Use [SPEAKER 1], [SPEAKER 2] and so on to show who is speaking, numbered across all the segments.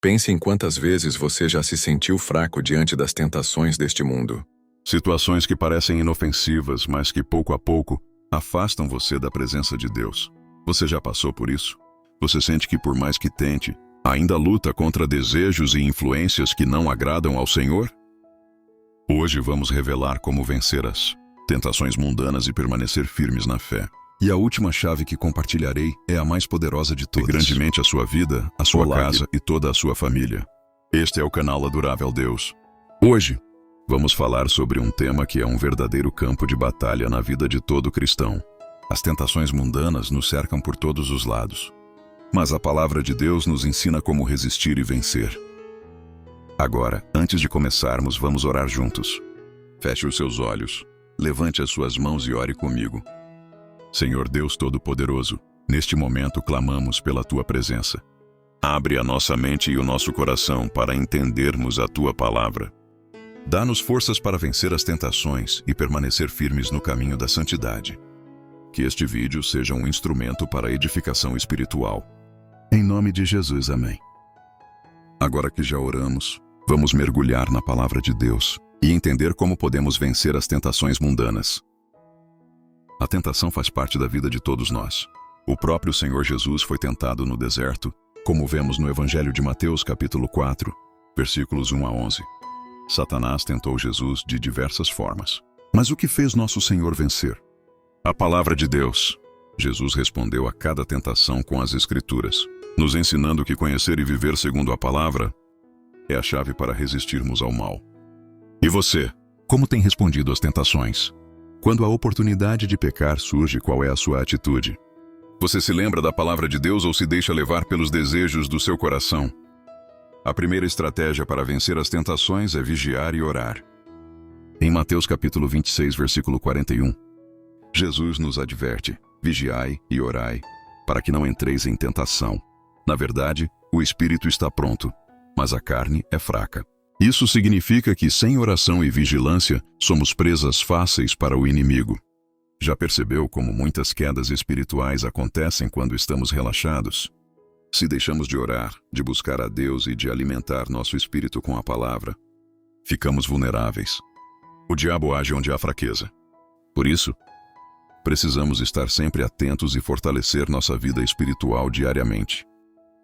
[SPEAKER 1] Pense em quantas vezes você já se sentiu fraco diante das tentações deste mundo.
[SPEAKER 2] Situações que parecem inofensivas, mas que pouco a pouco afastam você da presença de Deus. Você já passou por isso? Você sente que por mais que tente, ainda luta contra desejos e influências que não agradam ao Senhor? Hoje vamos revelar como vencer as tentações mundanas e permanecer firmes na fé. E a última chave que compartilharei é a mais poderosa de todas. Grandemente a sua vida, a sua casa e toda a sua família. Este é o canal Adorável Deus. Hoje, vamos falar sobre um tema que é um verdadeiro campo de batalha na vida de todo cristão. As tentações mundanas nos cercam por todos os lados. Mas a palavra de Deus nos ensina como resistir e vencer. Agora, antes de começarmos, vamos orar juntos. Feche os seus olhos, levante as suas mãos e ore comigo. Senhor Deus Todo-Poderoso, neste momento clamamos pela Tua presença. Abre a nossa mente e o nosso coração para entendermos a Tua palavra. Dá-nos forças para vencer as tentações e permanecer firmes no caminho da santidade. Que este vídeo seja um instrumento para a edificação espiritual. Em nome de Jesus, amém. Agora que já oramos, vamos mergulhar na palavra de Deus e entender como podemos vencer as tentações mundanas. A tentação faz parte da vida de todos nós. O próprio Senhor Jesus foi tentado no deserto, como vemos no Evangelho de Mateus, capítulo 4, versículos 1 a 11. Satanás tentou Jesus de diversas formas. Mas o que fez nosso Senhor vencer? A palavra de Deus. Jesus respondeu a cada tentação com as Escrituras, nos ensinando que conhecer e viver segundo a palavra é a chave para resistirmos ao mal. E você, como tem respondido às tentações? Quando a oportunidade de pecar surge, qual é a sua atitude? Você se lembra da palavra de Deus ou se deixa levar pelos desejos do seu coração? A primeira estratégia para vencer as tentações é vigiar e orar. Em Mateus capítulo 26, versículo 41, Jesus nos adverte: vigiai e orai, para que não entreis em tentação. Na verdade, o espírito está pronto, mas a carne é fraca. Isso significa que sem oração e vigilância, somos presas fáceis para o inimigo. Já percebeu como muitas quedas espirituais acontecem quando estamos relaxados? Se deixamos de orar, de buscar a Deus e de alimentar nosso espírito com a palavra, ficamos vulneráveis. O diabo age onde há fraqueza. Por isso, precisamos estar sempre atentos e fortalecer nossa vida espiritual diariamente.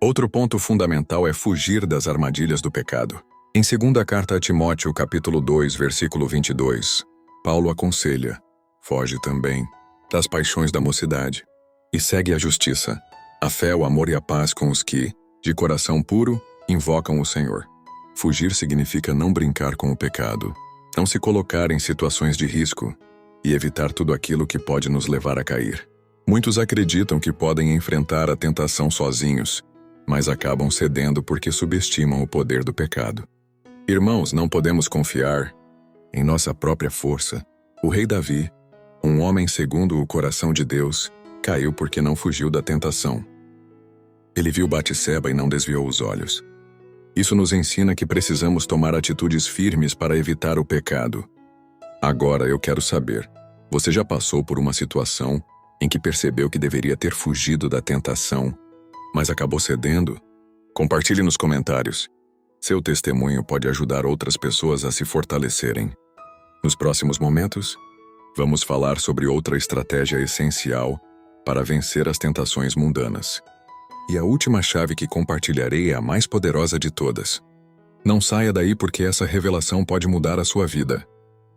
[SPEAKER 1] Outro ponto fundamental é fugir das armadilhas do pecado. Em 2ª carta a Timóteo, capítulo 2, versículo 22, Paulo aconselha: foge também das paixões da mocidade e segue a justiça, a fé, o amor e a paz com os que, de coração puro, invocam o Senhor. Fugir significa não brincar com o pecado, não se colocar em situações de risco e evitar tudo aquilo que pode nos levar a cair. Muitos acreditam que podem enfrentar a tentação sozinhos, mas acabam cedendo porque subestimam o poder do pecado. Irmãos, não podemos confiar em nossa própria força. O rei Davi, um homem segundo o coração de Deus, caiu porque não fugiu da tentação. Ele viu Batseba e não desviou os olhos. Isso nos ensina que precisamos tomar atitudes firmes para evitar o pecado. Agora eu quero saber, você já passou por uma situação em que percebeu que deveria ter fugido da tentação, mas acabou cedendo? Compartilhe nos comentários. Seu testemunho pode ajudar outras pessoas a se fortalecerem. Nos próximos momentos, vamos falar sobre outra estratégia essencial para vencer as tentações mundanas. E a última chave que compartilharei é a mais poderosa de todas. Não saia daí porque essa revelação pode mudar a sua vida.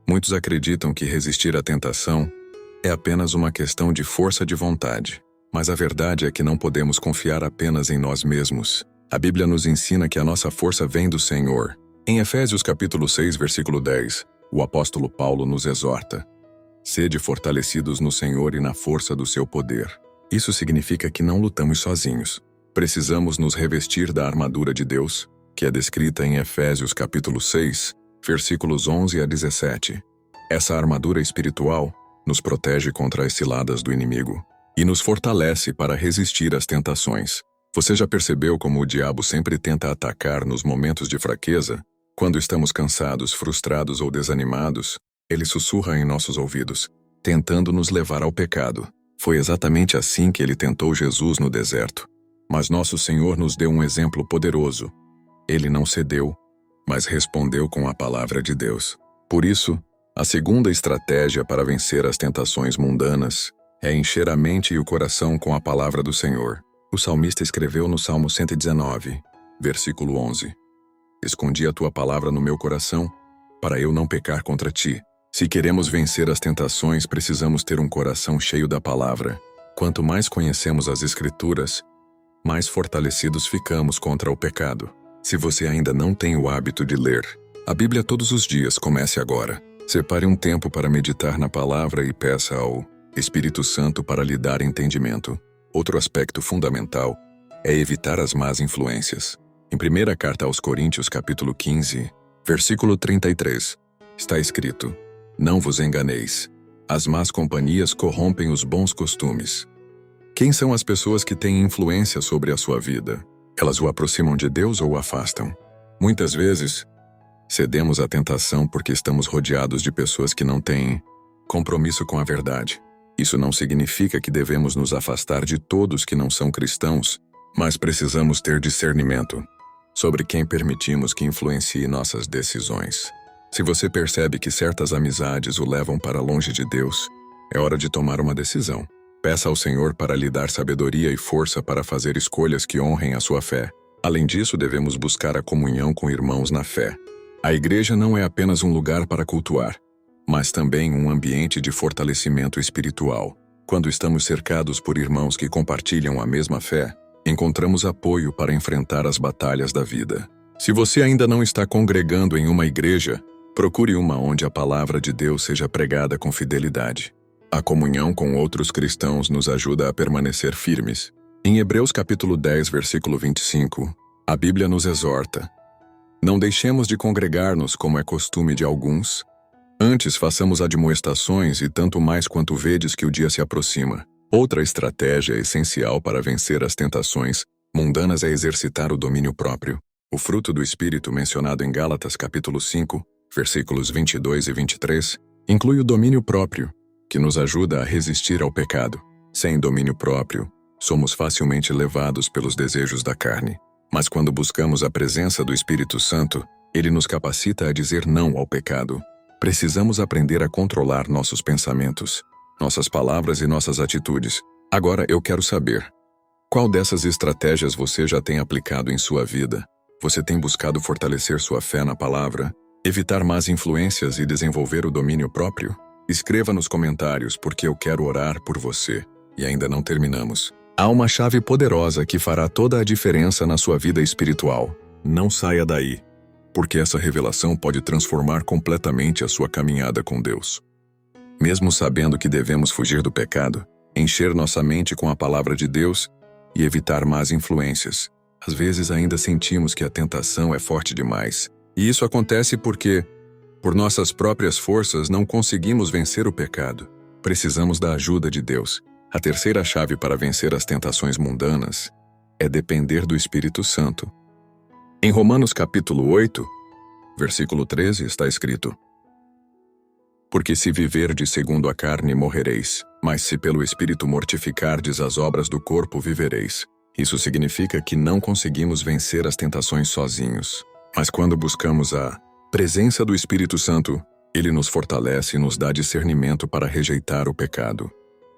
[SPEAKER 1] Muitos acreditam que resistir à tentação é apenas uma questão de força de vontade. Mas a verdade é que não podemos confiar apenas em nós mesmos. A Bíblia nos ensina que a nossa força vem do Senhor. Em Efésios capítulo 6, versículo 10, o apóstolo Paulo nos exorta: sede fortalecidos no Senhor e na força do seu poder. Isso significa que não lutamos sozinhos. Precisamos nos revestir da armadura de Deus, que é descrita em Efésios capítulo 6, versículos 11 a 17. Essa armadura espiritual nos protege contra as ciladas do inimigo e nos fortalece para resistir às tentações. Você já percebeu como o diabo sempre tenta atacar nos momentos de fraqueza? Quando estamos cansados, frustrados ou desanimados, ele sussurra em nossos ouvidos, tentando nos levar ao pecado. Foi exatamente assim que ele tentou Jesus no deserto. Mas nosso Senhor nos deu um exemplo poderoso. Ele não cedeu, mas respondeu com a palavra de Deus. Por isso, a segunda estratégia para vencer as tentações mundanas é encher a mente e o coração com a palavra do Senhor. O salmista escreveu no Salmo 119, versículo 11: Escondi a tua palavra no meu coração, para eu não pecar contra ti. Se queremos vencer as tentações, precisamos ter um coração cheio da palavra. Quanto mais conhecemos as Escrituras, mais fortalecidos ficamos contra o pecado. Se você ainda não tem o hábito de ler a Bíblia todos os dias, comece agora. Separe um tempo para meditar na palavra e peça ao Espírito Santo para lhe dar entendimento. Outro aspecto fundamental é evitar as más influências. Em 1ª Carta aos Coríntios, capítulo 15, versículo 33, está escrito: Não vos enganeis, as más companhias corrompem os bons costumes. Quem são as pessoas que têm influência sobre a sua vida? Elas o aproximam de Deus ou o afastam? Muitas vezes, cedemos à tentação porque estamos rodeados de pessoas que não têm compromisso com a verdade. Isso não significa que devemos nos afastar de todos que não são cristãos, mas precisamos ter discernimento sobre quem permitimos que influencie nossas decisões. Se você percebe que certas amizades o levam para longe de Deus, é hora de tomar uma decisão. Peça ao Senhor para lhe dar sabedoria e força para fazer escolhas que honrem a sua fé. Além disso, devemos buscar a comunhão com irmãos na fé. A igreja não é apenas um lugar para cultuar, mas também um ambiente de fortalecimento espiritual. Quando estamos cercados por irmãos que compartilham a mesma fé, encontramos apoio para enfrentar as batalhas da vida. Se você ainda não está congregando em uma igreja, procure uma onde a palavra de Deus seja pregada com fidelidade. A comunhão com outros cristãos nos ajuda a permanecer firmes. Em Hebreus capítulo 10, versículo 25, a Bíblia nos exorta: Não deixemos de congregar-nos como é costume de alguns. Antes façamos admoestações e tanto mais quanto vedes que o dia se aproxima. Outra estratégia essencial para vencer as tentações mundanas é exercitar o domínio próprio. O fruto do Espírito mencionado em Gálatas capítulo 5, versículos 22 e 23, inclui o domínio próprio, que nos ajuda a resistir ao pecado. Sem domínio próprio, somos facilmente levados pelos desejos da carne. Mas quando buscamos a presença do Espírito Santo, ele nos capacita a dizer não ao pecado. Precisamos aprender a controlar nossos pensamentos, nossas palavras e nossas atitudes. Agora eu quero saber: qual dessas estratégias você já tem aplicado em sua vida? Você tem buscado fortalecer sua fé na palavra, evitar más influências e desenvolver o domínio próprio? Escreva nos comentários, porque eu quero orar por você. E ainda não terminamos. Há uma chave poderosa que fará toda a diferença na sua vida espiritual. Não saia daí, porque essa revelação pode transformar completamente a sua caminhada com Deus. Mesmo sabendo que devemos fugir do pecado, encher nossa mente com a palavra de Deus e evitar más influências, às vezes ainda sentimos que a tentação é forte demais. E isso acontece porque, por nossas próprias forças, não conseguimos vencer o pecado. Precisamos da ajuda de Deus. A terceira chave para vencer as tentações mundanas é depender do Espírito Santo. Em Romanos capítulo 8, versículo 13, está escrito: Porque se viverdes segundo a carne, morrereis, mas se pelo Espírito mortificardes as obras do corpo, vivereis. Isso significa que não conseguimos vencer as tentações sozinhos. Mas quando buscamos a presença do Espírito Santo, ele nos fortalece e nos dá discernimento para rejeitar o pecado.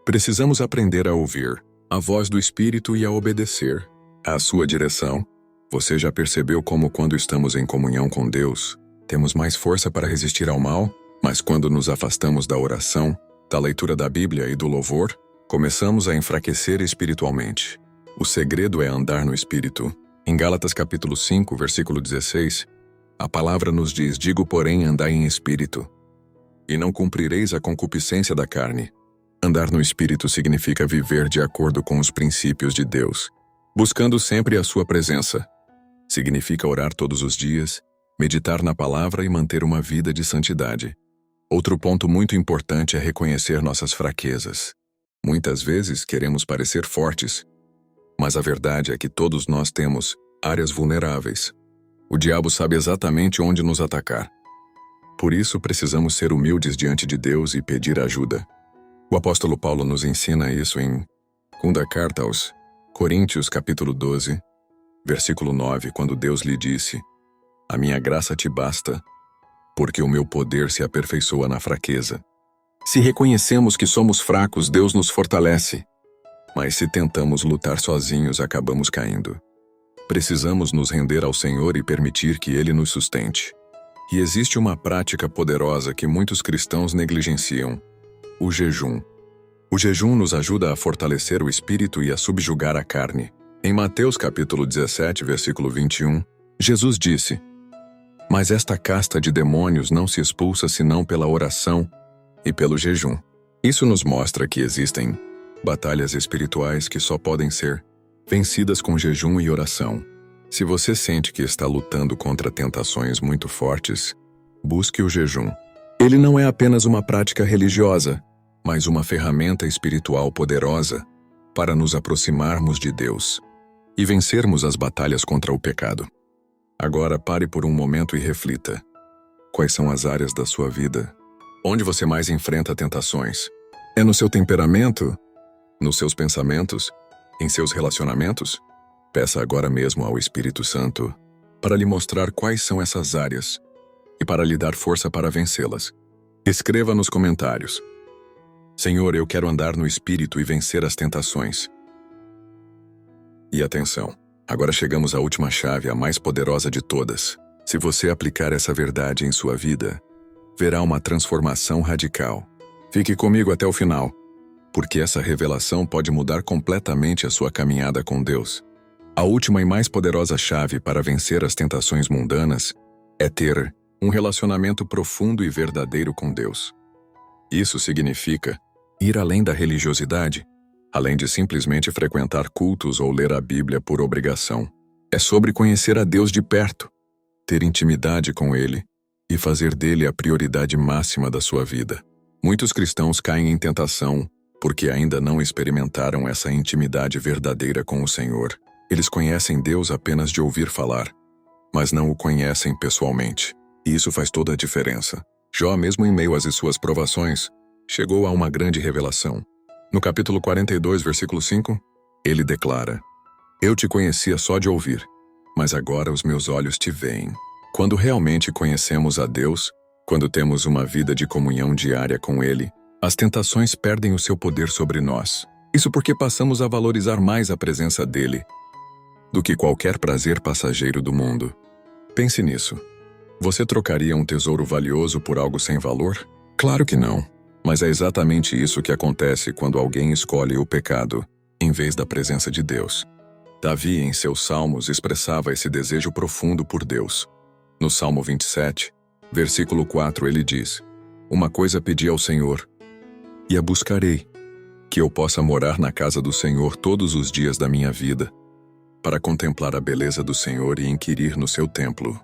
[SPEAKER 1] Precisamos aprender a ouvir a voz do Espírito e a obedecer à sua direção. Você já percebeu como, quando estamos em comunhão com Deus, temos mais força para resistir ao mal? Mas quando nos afastamos da oração, da leitura da Bíblia e do louvor, começamos a enfraquecer espiritualmente. O segredo é andar no Espírito. Em Gálatas capítulo 5, versículo 16, a palavra nos diz: Digo, porém, andai em Espírito, e não cumprireis a concupiscência da carne. Andar no Espírito significa viver de acordo com os princípios de Deus, buscando sempre a sua presença. Significa orar todos os dias, meditar na palavra e manter uma vida de santidade. Outro ponto muito importante é reconhecer nossas fraquezas. Muitas vezes queremos parecer fortes, mas a verdade é que todos nós temos áreas vulneráveis. O diabo sabe exatamente onde nos atacar. Por isso, precisamos ser humildes diante de Deus e pedir ajuda. O apóstolo Paulo nos ensina isso em 2ª Carta aos Coríntios, capítulo 12, Versículo 9, quando Deus lhe disse: "A minha graça te basta, porque o meu poder se aperfeiçoa na fraqueza." Se reconhecemos que somos fracos, Deus nos fortalece. Mas se tentamos lutar sozinhos, acabamos caindo. Precisamos nos render ao Senhor e permitir que Ele nos sustente. E existe uma prática poderosa que muitos cristãos negligenciam: o jejum. O jejum nos ajuda a fortalecer o espírito e a subjugar a carne. Em Mateus capítulo 17, versículo 21, Jesus disse: "Mas esta casta de demônios não se expulsa senão pela oração e pelo jejum." Isso nos mostra que existem batalhas espirituais que só podem ser vencidas com jejum e oração. Se você sente que está lutando contra tentações muito fortes, busque o jejum. Ele não é apenas uma prática religiosa, mas uma ferramenta espiritual poderosa para nos aproximarmos de Deus e vencermos as batalhas contra o pecado. Agora pare por um momento e reflita. Quais são as áreas da sua vida onde você mais enfrenta tentações? É no seu temperamento? Nos seus pensamentos? Em seus relacionamentos? Peça agora mesmo ao Espírito Santo para lhe mostrar quais são essas áreas e para lhe dar força para vencê-las. Escreva nos comentários: "Senhor, eu quero andar no Espírito e vencer as tentações." E atenção, agora chegamos à última chave, a mais poderosa de todas. Se você aplicar essa verdade em sua vida, verá uma transformação radical. Fique comigo até o final, porque essa revelação pode mudar completamente a sua caminhada com Deus. A última e mais poderosa chave para vencer as tentações mundanas é ter um relacionamento profundo e verdadeiro com Deus. Isso significa ir além da religiosidade, além de simplesmente frequentar cultos ou ler a Bíblia por obrigação. É sobre conhecer a Deus de perto, ter intimidade com Ele e fazer dele a prioridade máxima da sua vida. Muitos cristãos caem em tentação porque ainda não experimentaram essa intimidade verdadeira com o Senhor. Eles conhecem Deus apenas de ouvir falar, mas não o conhecem pessoalmente. E isso faz toda a diferença. Jó, mesmo em meio às suas provações, chegou a uma grande revelação. No capítulo 42, versículo 5, ele declara: "Eu te conhecia só de ouvir, mas agora os meus olhos te veem." Quando realmente conhecemos a Deus, quando temos uma vida de comunhão diária com Ele, as tentações perdem o seu poder sobre nós. Isso porque passamos a valorizar mais a presença dEle do que qualquer prazer passageiro do mundo. Pense nisso. Você trocaria um tesouro valioso por algo sem valor? Claro que não. Mas é exatamente isso que acontece quando alguém escolhe o pecado em vez da presença de Deus. Davi, em seus salmos, expressava esse desejo profundo por Deus. No Salmo 27, versículo 4, ele diz: "Uma coisa pedi ao Senhor, e a buscarei, que eu possa morar na casa do Senhor todos os dias da minha vida, para contemplar a beleza do Senhor e inquirir no seu templo."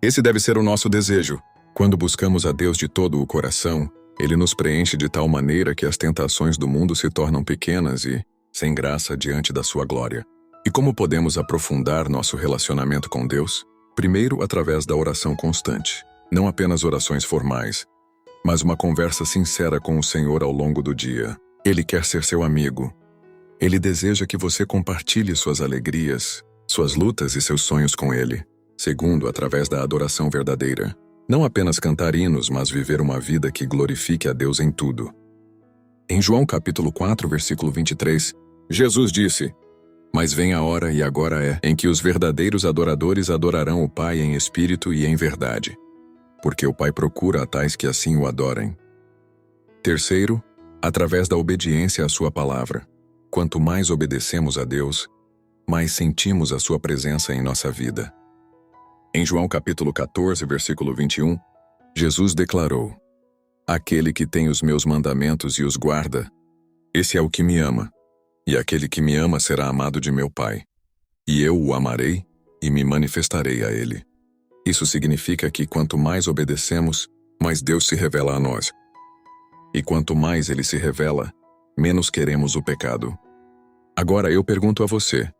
[SPEAKER 1] Esse deve ser o nosso desejo. Quando buscamos a Deus de todo o coração, Ele nos preenche de tal maneira que as tentações do mundo se tornam pequenas e sem graça diante da sua glória. E como podemos aprofundar nosso relacionamento com Deus? Primeiro, através da oração constante. Não apenas orações formais, mas uma conversa sincera com o Senhor ao longo do dia. Ele quer ser seu amigo. Ele deseja que você compartilhe suas alegrias, suas lutas e seus sonhos com Ele. Segundo, através da adoração verdadeira. Não apenas cantar hinos, mas viver uma vida que glorifique a Deus em tudo. Em João capítulo 4, versículo 23, Jesus disse: "Mas vem a hora, e agora é, em que os verdadeiros adoradores adorarão o Pai em espírito e em verdade, porque o Pai procura a tais que assim o adorem." Terceiro, através da obediência à sua palavra. Quanto mais obedecemos a Deus, mais sentimos a sua presença em nossa vida. Em João capítulo 14, versículo 21, Jesus declarou: "Aquele que tem os meus mandamentos e os guarda, esse é o que me ama, e aquele que me ama será amado de meu Pai, e eu o amarei e me manifestarei a ele." Isso significa que quanto mais obedecemos, mais Deus se revela a nós. E quanto mais Ele se revela, menos queremos o pecado. Agora eu pergunto a você: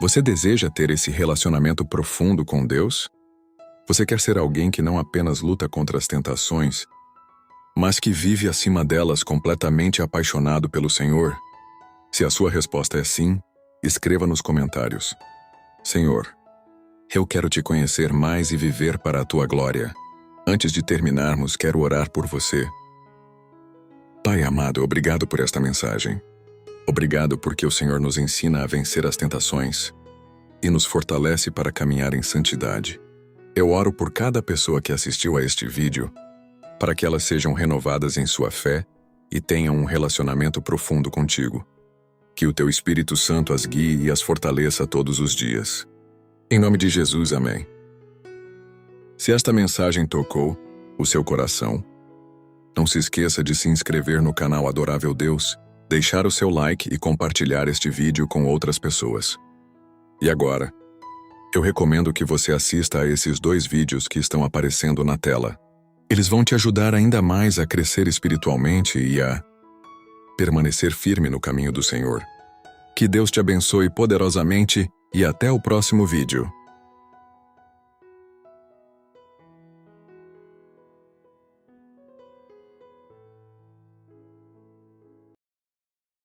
[SPEAKER 1] você deseja ter esse relacionamento profundo com Deus? Você quer ser alguém que não apenas luta contra as tentações, mas que vive acima delas completamente apaixonado pelo Senhor? Se a sua resposta é sim, escreva nos comentários: Senhor, eu quero te conhecer mais e viver para a tua glória. Antes de terminarmos, quero orar por você. Pai amado, obrigado por esta mensagem. Obrigado porque o Senhor nos ensina a vencer as tentações e nos fortalece para caminhar em santidade. Eu oro por cada pessoa que assistiu a este vídeo, para que elas sejam renovadas em sua fé e tenham um relacionamento profundo contigo. Que o teu Espírito Santo as guie e as fortaleça todos os dias. Em nome de Jesus, amém. Se esta mensagem tocou o seu coração, não se esqueça de se inscrever no canal Adorável Deus, deixar o seu like e compartilhar este vídeo com outras pessoas. E agora, eu recomendo que você assista a esses 2 vídeos que estão aparecendo na tela. Eles vão te ajudar ainda mais a crescer espiritualmente e a permanecer firme no caminho do Senhor. Que Deus te abençoe poderosamente e até o próximo vídeo.